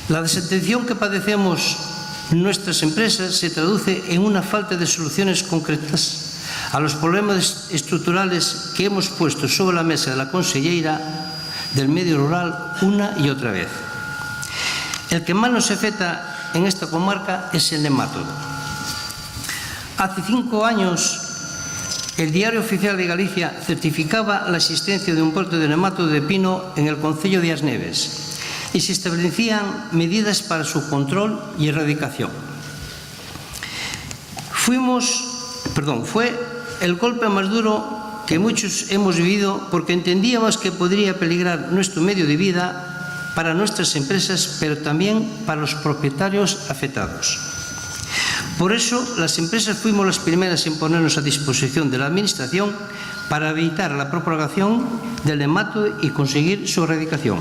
La desatención que padecemos nuestras empresas se traduce en una falta de soluciones concretas a los problemas estructurales que hemos puesto sobre la mesa de la consellera del Medio Rural una y otra vez. El que más nos afecta en esta comarca es el nemátodo. Hace 5 años, el Diario Oficial de Galicia certificaba la existencia de un brote de nemátodo de pino en el concello de As Neves y se establecían medidas para su control y erradicación. Fue el golpe más duro que muchos hemos vivido porque entendíamos que podría peligrar nuestro medio de vida para nuestras empresas, pero también para los propietarios afectados. Por eso, las empresas fuimos las primeras en ponernos a disposición de la Administración para evitar la propagación del nemátodo y conseguir su erradicación.